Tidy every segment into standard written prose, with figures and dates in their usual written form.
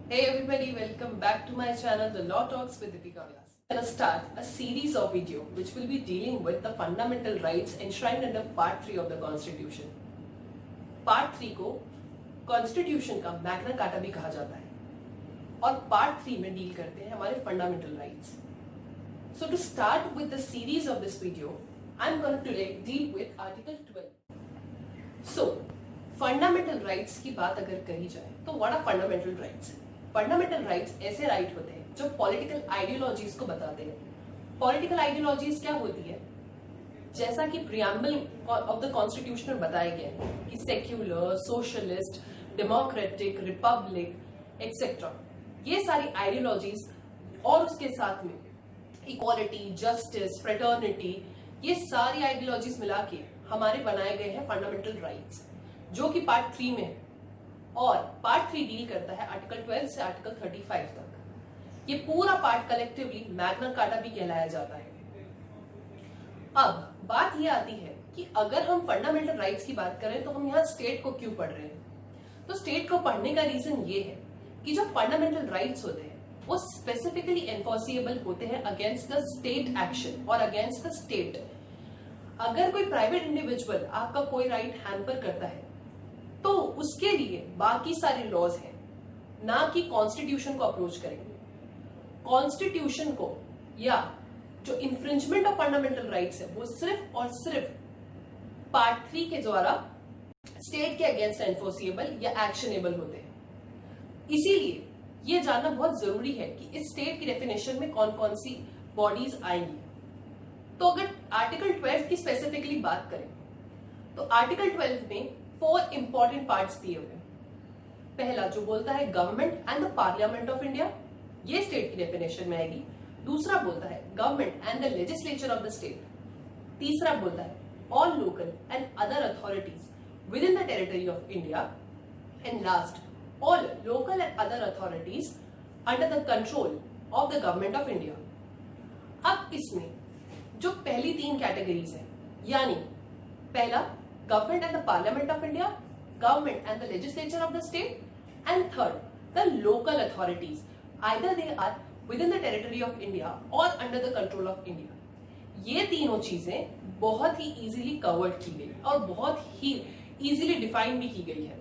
Hey everybody, welcome back to my channel, The Law Talks with Deepika Vyas. I'm going to start a series of video which will be dealing with the fundamental rights enshrined under Part 3 of the Constitution. Part 3 को Constitution का Magna carta भी कहा जाता है और Part 3 में deal करते हैं हमारे fundamental rights. So to start with the series of this video, I'm going to today deal with Article 12. So fundamental rights की बात अगर कही जाए तो what are fundamental rights? Fundamental rights ऐसे राइट होते हैं जो पॉलिटिकल आइडियोलॉजीज को बताते हैं. पॉलिटिकल आइडियोलॉजीज क्या होती है? जैसा कि प्रियम्बल ऑफ द कॉन्स्टिट्यूशन में बताया गया है कि secular, socialist, democratic, Republic etcetera, ये सारी आइडियोलॉजीज और उसके साथ में इक्वालिटी, जस्टिस, फ्रेटर्निटी, ये सारी आइडियोलॉजीज मिला के हमारे बनाए गए हैं फंडामेंटल राइट्स, जो कि पार्ट 3 में है. और पार्ट 3 डील करता है आर्टिकल 12 से आर्टिकल 35 तक. ये पूरा पार्ट कलेक्टिवली मैग्ना कार्टा भी कहलाया जाता है. अब बात ये आती है कि अगर हम फंडामेंटल राइट्स की बात करें तो हम यहाँ स्टेट को क्यों पढ़ रहे हैं? तो स्टेट को पढ़ने का रीजन ये है कि जो फंडामेंटल राइट्स होते हैं वो स्पेसिफिकली एनफोर्सिएबल होते हैं अगेंस्ट द स्टेट एक्शन और अगेंस्ट द स्टेट. अगर कोई प्राइवेट इंडिविजुअल आपका कोई राइट हैम्पर करता है तो उसके लिए बाकी सारे लॉज हैं, ना कि कॉन्स्टिट्यूशन को अप्रोच करेंगे. कॉन्स्टिट्यूशन को या जो इंफ्रिंजमेंट ऑफ फंडामेंटल राइट्स है वो सिर्फ और सिर्फ पार्ट 3 के द्वारा स्टेट के अगेंस्ट एनफोर्सिएबल या एक्शनेबल होते हैं. इसीलिए ये जानना बहुत जरूरी है कि इस स्टेट की डेफिनेशन में कौन कौन सी बॉडीज आएंगी. तो अगर आर्टिकल 12 की स्पेसिफिकली बात करें तो आर्टिकल 12 में 4 इंपॉर्टेंट पार्ट्स दिए हुए. पहला जो बोलता है government and the parliament of India, ये स्टेट की डेफिनेशन में आएगी. दूसरा बोलता है government and the legislature of the state. तीसरा बोलता है all local and other authorities with in the territory of India. And last all local and other authorities under the control of the government of India. अब इसमें जो पहली 3 categories है, यानी पहला government and the parliament of India, government and the legislature of the state, and third the local authorities, either they are within the territory of India और under the control of India. ये तीनों चीजें बहुत ही easily covered की गई और बहुत ही easily define भी की गई है.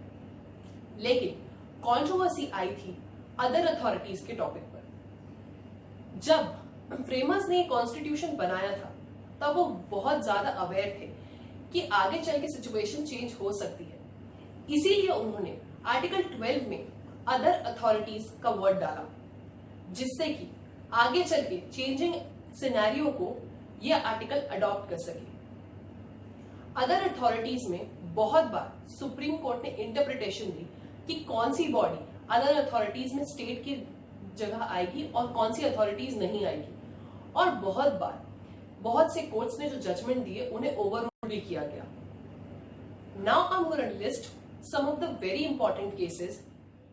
लेकिन कंट्रोवर्सी आई थी अदर अथॉरिटीज के टॉपिक पर. जब फ्रेमर्स ने कॉन्स्टिट्यूशन बनाया था तब वो बहुत ज्यादा अवेयर थे कि आगे चल के सिचुएशन चेंज हो सकती है. इसीलिए उन्होंने आर्टिकल 12 में अदर अथॉरिटीज का वर्ड डाला, जिससे कि आगे चल के चेंजिंग सिनेरियो को ये आर्टिकल अडॉप्ट कर सके. अदर अथॉरिटीज में बहुत बार सुप्रीम कोर्ट ने इंटरप्रिटेशन दी कि कौन सी बॉडी अदर अथॉरिटीज में स्टेट की जगह आएगी और कौन सी अथॉरिटीज नहीं आएगी. और बहुत बार बहुत से कोर्ट्स ने जो जजमेंट दिए उन्हें ओवररूल भी किया गया. Now I am going to list some of the very important cases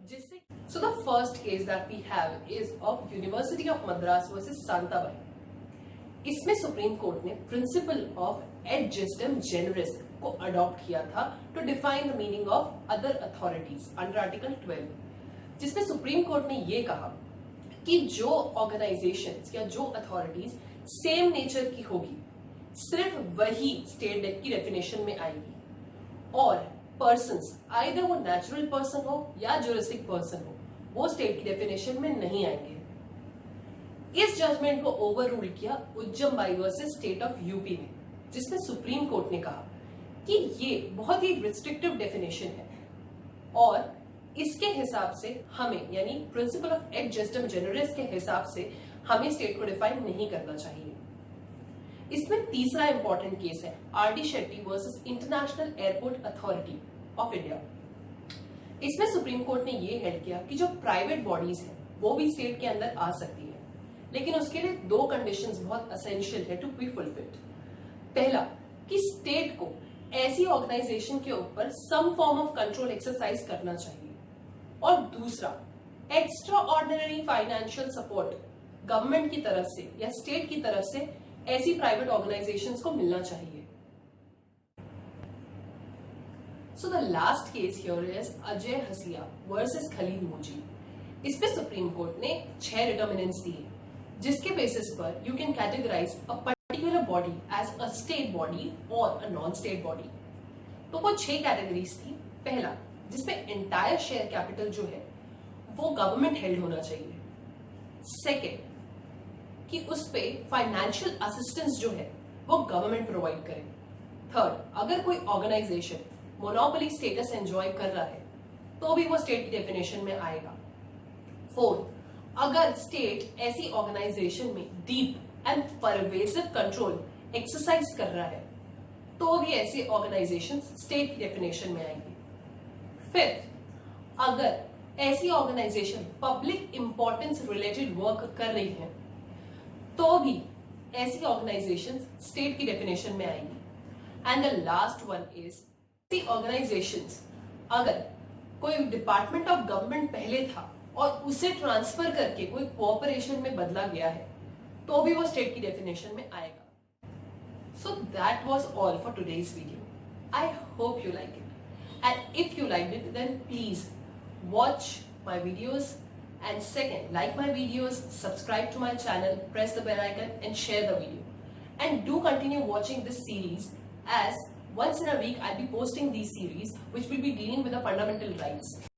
जिससे. So the first case that we have is of University of Madras versus Shantabai. इसमें सुप्रीम कोर्ट ने principle of ejusdem generis को adopt किया था to define the meaning of other authorities under article 12, जिसमें supreme Court ने यह कहा कि जो ऑर्गेनाइजेशंस या जो अथॉरिटीज सेम नेचर की होगी सिर्फ वही स्टेट की डेफिनेशन में आएगी. और पर्संस, आइदर वो नेचुरल पर्सन हो या ज्यूरिस्टिक पर्सन हो, वो स्टेट की डेफिनेशन में नहीं आएंगे. इस जजमेंट को ओवररूल किया उज्जमबाई वर्सेस स्टेट ऑफ यूपी ने, जिसमें सुप्रीम कोर्ट ने कहा कि ये बहुत ही रिस्ट्रिक्टिव डेफिनेशन है और इसके हिसाब से हमें, यानी प्रिंसिपल ऑफ एड जस्टिम जेनरिस के हिसाब से हमें स्टेट को डिफाइन नहीं करना चाहिए. इसमें तीसरा इंपॉर्टेंट केस है RD. Shetty versus international airport authority of India. इसमें सुप्रीम कोर्ट ने यह हेल्ड किया कि जो प्राइवेट बॉडीज हैं वो भी स्टेट के अंदर आ सकती है, लेकिन उसके लिए 2 कंडीशंस बहुत एसेंशियल है टू बी फुलफिल्ड. पहला कि स्टेट को ऐसी ऑर्गेनाइजेशन के ऊपर some form of control exercise करना चाहिए, और दूसरा extraordinary financial support government की तरफ से या स्टेट की तरफ से ऐसी प्राइवेट ऑर्गेनाइजेशंस को मिलना चाहिए. So the last case here is Ajay हसिया वर्सेस खलील मोजी. इस पे सुप्रीम कोर्ट ने 6 डिटर्मिनेंट्स दिए, जिसके बेसिस पर you can categorise a particular body as a state body और अ नॉन स्टेट बॉडी। तो वो 6 कैटेगरीज थी। पहला, जिसमें एंटायर शेयर कैपिटल जो है वो गवर्नमेंट हेल्ड होना चाहिए। सेकेंड, कि उस पे फाइनेंशियल असिस्टेंस जो है वो गवर्नमेंट प्रोवाइड करे। थर्ड, अगर कोई ऑर्गेनाइजेशन मोनोपोली स्टेटस एंजॉय कर रहा है तो भी वो स्टेट की डेफिनेशन में आएगा। फोर्थ, अगर स्टेट ऐसी ऑर्गेनाइजेशन में deep and pervasive control exercise कर रहा है तो भी ऐसी ऑर्गेनाइजेशन स्टेट की डेफिनेशन में आएगी। फिफ्थ, अगर ऐसी organisation public importance related work कर रही है तो भी ऐसी ऑर्गेनाइजेशन स्टेट की डेफिनेशन में आएगी। And the last one is, ऐसी ऑर्गेनाइजेशंस अगर कोई डिपार्टमेंट ऑफ गवर्नमेंट पहले था और उसे ट्रांसफर करके कोई कोऑपरेशन में बदला गया है तो भी वो स्टेट की डेफिनेशन में आएगा। So that was all for today's video. I hope you like it. And if you liked it, then please watch my videos. And second, like my videos, subscribe to my channel, press the bell icon and share the video. And do continue watching this series, as once in a week I'll be posting these series which will be dealing with the fundamental rights.